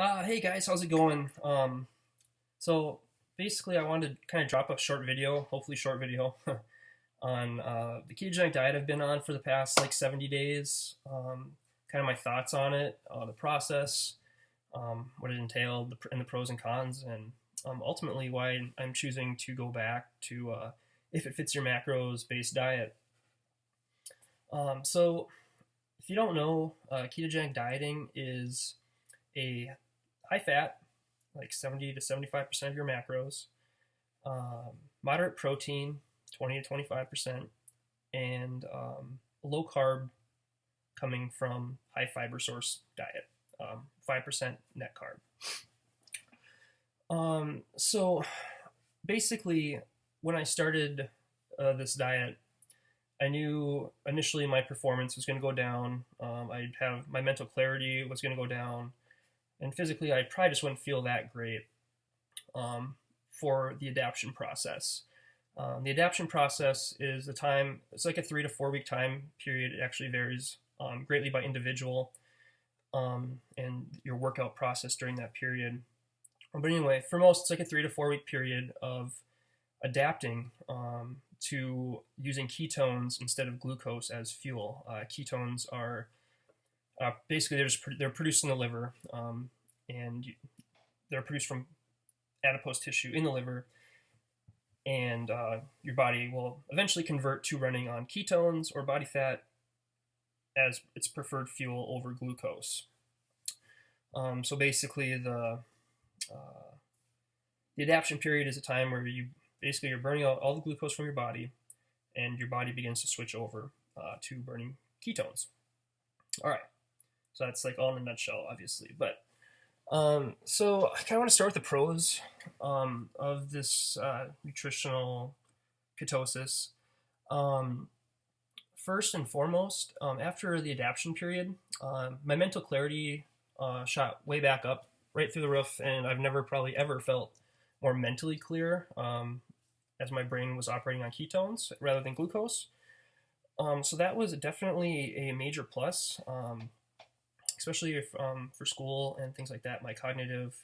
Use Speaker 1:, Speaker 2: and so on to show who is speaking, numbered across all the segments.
Speaker 1: Hey guys, how's it going? So basically, I wanted to kind of drop a short video, hopefully short video, on the ketogenic diet I've been on for the past like 70 days. Kind of my thoughts on it, the process, what it entailed, and the pros and cons, and ultimately why I'm choosing to go back to if it fits your macros based diet. So if you don't know, ketogenic dieting is a high fat, like 70 to 75% of your macros, moderate protein, 20 to 25%, and low carb coming from high fiber source diet, 5% net carb. So basically, when I started this diet, I knew initially my performance was going to go down. I'd have my mental clarity was going to go down, and physically I probably just wouldn't feel that great for the adaptation process. The adaptation process is the time, it's like a 3 to 4 week time period. It actually varies greatly by individual and your workout process during that period. But anyway, for most, it's like a 3 to 4 week period of adapting to using ketones instead of glucose as fuel. Ketones are basically they're produced in the liver, and they're produced from adipose tissue in the liver, and your body will eventually convert to running on ketones or body fat as its preferred fuel over glucose. So basically, the adaptation period is a time where you're burning out all the glucose from your body, and your body begins to switch over to burning ketones. All right, so that's like all in a nutshell, obviously. But so I kind of want to start with the pros of this nutritional ketosis. First and foremost, after the adaptation period, my mental clarity shot way back up, right through the roof, and I've never probably ever felt more mentally clear as my brain was operating on ketones rather than glucose. So that was definitely a major plus, especially if for school and things like that, my cognitive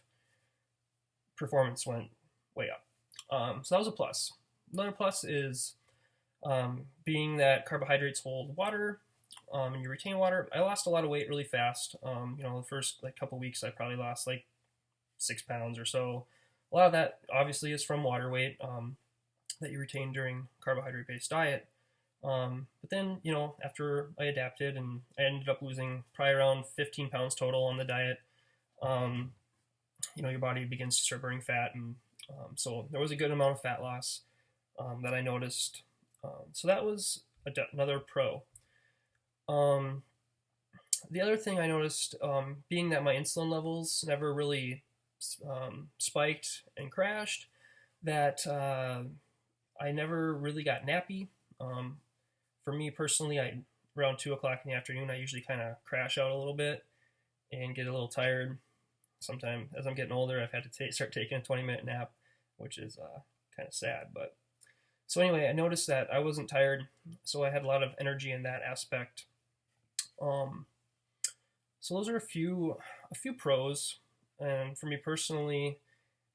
Speaker 1: performance went way up. So that was a plus. Another plus is being that carbohydrates hold water and you retain water. I lost a lot of weight really fast. The first like couple weeks I probably lost like 6 pounds or so. A lot of that obviously is from water weight that you retain during carbohydrate-based diet. But then, after I adapted and I ended up losing probably around 15 pounds total on the diet, your body begins to start burning fat. And so there was a good amount of fat loss that I noticed. So that was another pro. The other thing I noticed, being that my insulin levels never really spiked and crashed, that I never really got nappy. For me personally, around 2 o'clock in the afternoon, I usually kind of crash out a little bit and get a little tired. Sometimes, as I'm getting older, I've had to start taking a 20-minute nap, which is kind of sad. But so anyway, I noticed that I wasn't tired, so I had a lot of energy in that aspect. So those are a few pros. And for me personally,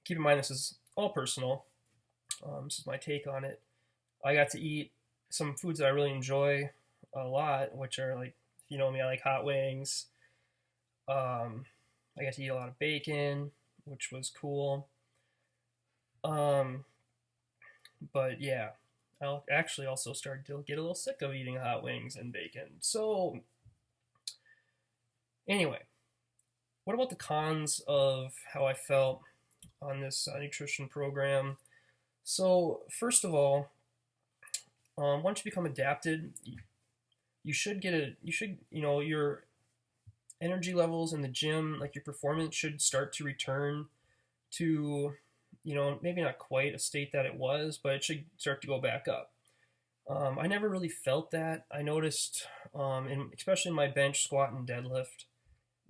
Speaker 1: keep in mind this is all personal. This is my take on it. I got to eat some foods that I really enjoy a lot, which are like, if you know me, I like hot wings. I got to eat a lot of bacon, which was cool. But yeah, I'll actually also start to get a little sick of eating hot wings and bacon. So anyway, what about the cons of how I felt on this nutrition program? So first of all, once you become adapted, your energy levels in the gym, like your performance should start to return to, maybe not quite a state that it was, but it should start to go back up. I never really felt that. I noticed, especially in my bench, squat, and deadlift,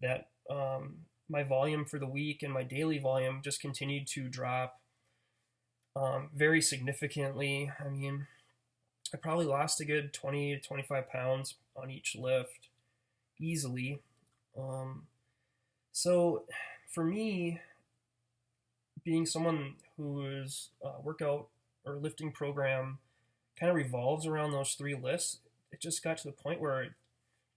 Speaker 1: that my volume for the week and my daily volume just continued to drop very significantly. I mean, I probably lost a good 20 to 25 pounds on each lift easily. So for me, being someone whose workout or lifting program kind of revolves around those three lists, it just got to the point where it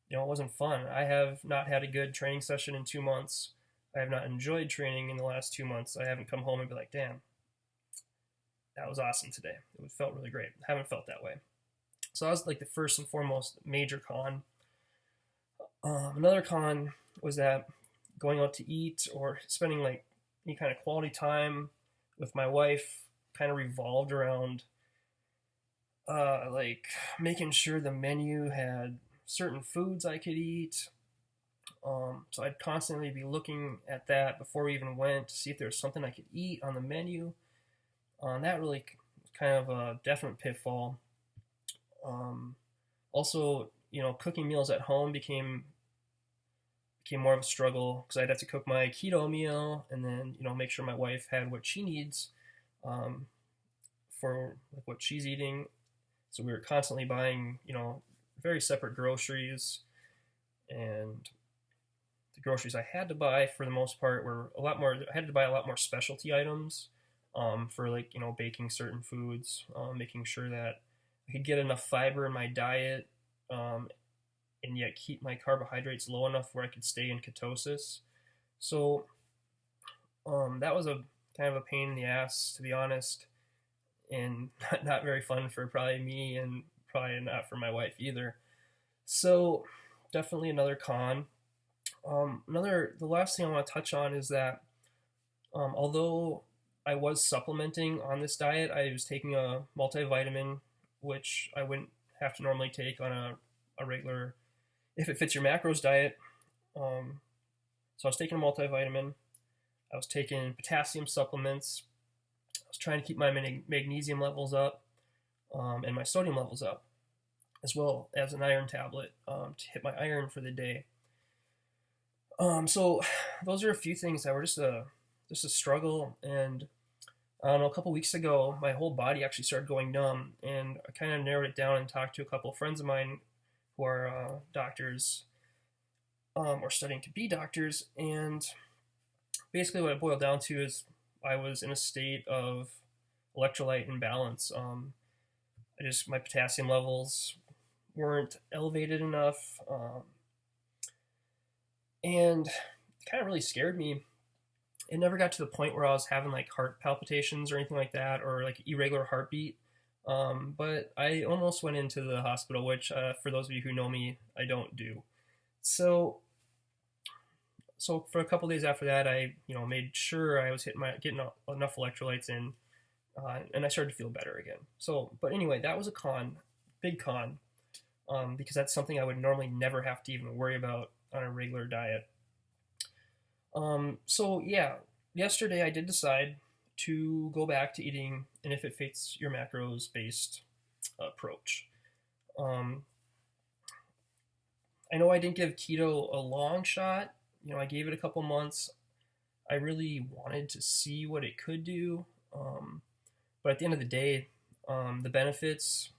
Speaker 1: wasn't fun. I have not had a good training session in 2 months. I have not enjoyed training in the last 2 months. I haven't come home and be like, damn, that was awesome today. It felt really great. I haven't felt that way. So that was like the first and foremost major con. Another con was that going out to eat or spending like any kind of quality time with my wife kind of revolved around like making sure the menu had certain foods I could eat. So I'd constantly be looking at that before we even went to see if there was something I could eat on the menu. That really kind of a definite pitfall. Also, cooking meals at home became more of a struggle because I'd have to cook my keto meal and then make sure my wife had what she needs for like what she's eating. So we were constantly buying very separate groceries, and the groceries I had to buy for the most part were a lot more. I had to buy a lot more specialty items for like baking certain foods, making sure that I could get enough fiber in my diet, and yet keep my carbohydrates low enough where I could stay in ketosis. So that was a kind of a pain in the ass, to be honest, and not very fun for probably me and probably not for my wife either. So definitely another con. The last thing I want to touch on is that although I was supplementing on this diet, I was taking a multivitamin, which I wouldn't have to normally take on a regular, if it fits your macros diet. So I was taking a multivitamin. I was taking potassium supplements. I was trying to keep my magnesium levels up and my sodium levels up, as well as an iron tablet to hit my iron for the day. So those are a few things that were just a struggle. And I don't know, a couple weeks ago, my whole body actually started going numb, and I kind of narrowed it down and talked to a couple of friends of mine who are doctors or studying to be doctors. And basically what it boiled down to is I was in a state of electrolyte imbalance. My potassium levels weren't elevated enough, and it kind of really scared me. It never got to the point where I was having like heart palpitations or anything like that, or like irregular heartbeat. But I almost went into the hospital, which for those of you who know me, I don't do. So for a couple days after that, I made sure I was getting enough electrolytes in, and I started to feel better again. So, but anyway, that was a con, big con, because that's something I would normally never have to even worry about on a regular diet. So yeah, yesterday I did decide to go back to eating an if it fits your macros based approach. I know I didn't give keto a long shot. I gave it a couple months. I really wanted to see what it could do. But at the end of the day, the benefits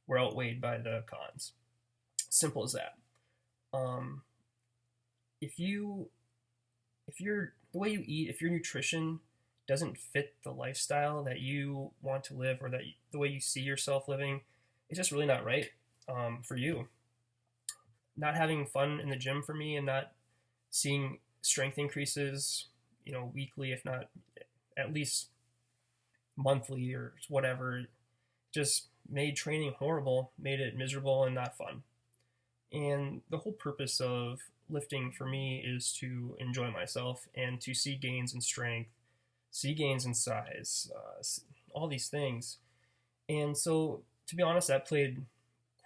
Speaker 1: were outweighed by the cons. Simple as that. If the way you eat, if your nutrition doesn't fit the lifestyle that you want to live, or the way you see yourself living, it's just really not right for you. Not having fun in the gym for me, and not seeing strength increases, weekly, if not at least monthly or whatever, just made training horrible, made it miserable and not fun. And the whole purpose of lifting for me is to enjoy myself and to see gains in strength, see gains in size, all these things. And so, to be honest, that played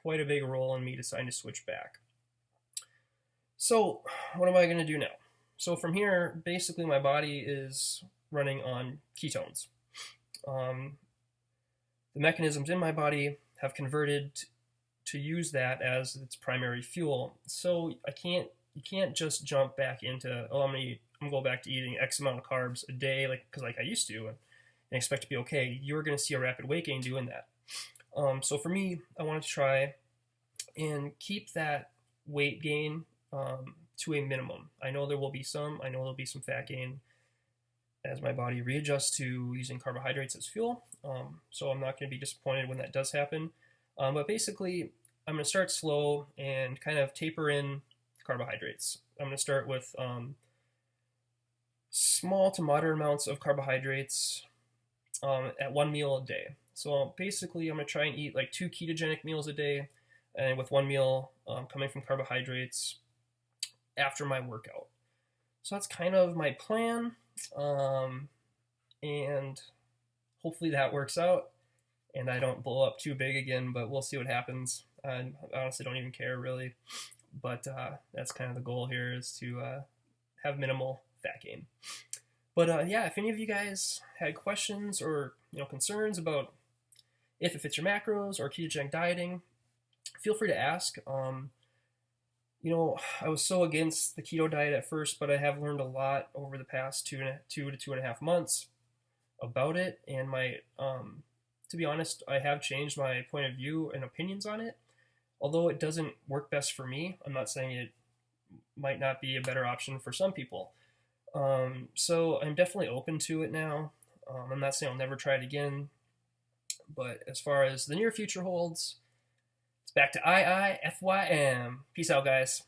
Speaker 1: quite a big role in me deciding to switch back. So, what am I going to do now? So from here, basically my body is running on ketones. The mechanisms in my body have converted to use that as its primary fuel. So you can't just jump back into, I'm going to go back to eating X amount of carbs a day, because I used to, and expect to be okay. You're going to see a rapid weight gain doing that. So for me, I wanted to try and keep that weight gain to a minimum. I know there will be some. I know there'll be some fat gain as my body readjusts to using carbohydrates as fuel. So I'm not going to be disappointed when that does happen. But basically, I'm going to start slow and kind of taper in carbohydrates. I'm going to start with small to moderate amounts of carbohydrates at one meal a day. So basically, I'm going to try and eat like 2 ketogenic meals a day, and with 1 meal coming from carbohydrates after my workout. So that's kind of my plan, and hopefully that works out and I don't blow up too big again, but we'll see what happens. I honestly don't even care really, but that's kind of the goal here, is to have minimal fat gain. But yeah, if any of you guys had questions or concerns about if it fits your macros or ketogenic dieting, feel free to ask. I was so against the keto diet at first, but I have learned a lot over the past 2 to 2.5 months about it, and to be honest, I have changed my point of view and opinions on it. Although it doesn't work best for me, I'm not saying it might not be a better option for some people. So I'm definitely open to it now. I'm not saying I'll never try it again, but as far as the near future holds, it's back to IIFYM. Peace out, guys.